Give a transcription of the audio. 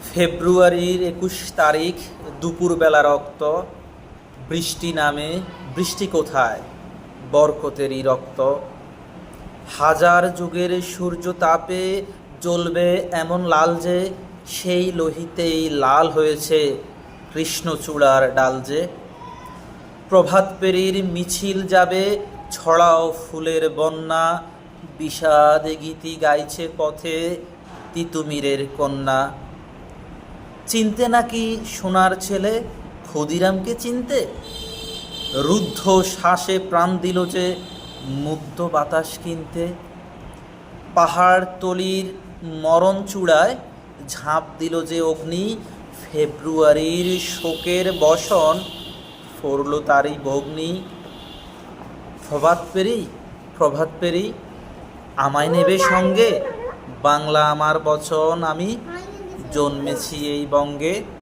ফেব্রুয়ারির ২১ তারিখ, দুপুরবেলা রক্ত, বৃষ্টি নামে। বৃষ্টি কোথায়? বরকতেরই রক্ত। হাজার যুগের সূর্য তাপে জ্বলবে এমন লাল যে, সেই লোহিতেই লাল হয়েছে কৃষ্ণচূড়ার ডাল যে। প্রভাত পেরির মিছিল যাবে, ছড়াও ফুলের বন্যা, বিষাদ গীতি গাইছে পথে তিতুমিরের কন্যা। চিনতে নাকি সোনার ছেলে? ক্ষুদিরামকে চিনতে? রুদ্ধ শ্বাসে প্রাণ দিল যে মুগ্ধ বাতাস কিনতে। পাহাড় তলির মরণ চূড়ায় ঝাঁপ দিল যে অগ্নি, ফেব্রুয়ারির শোকের বসন ফরল তারই ভগ্নি। প্রভাত পেরি আমায় নেবে সঙ্গে, বাংলা আমার বচন, আমি জন্মেছি এই বঙ্গে।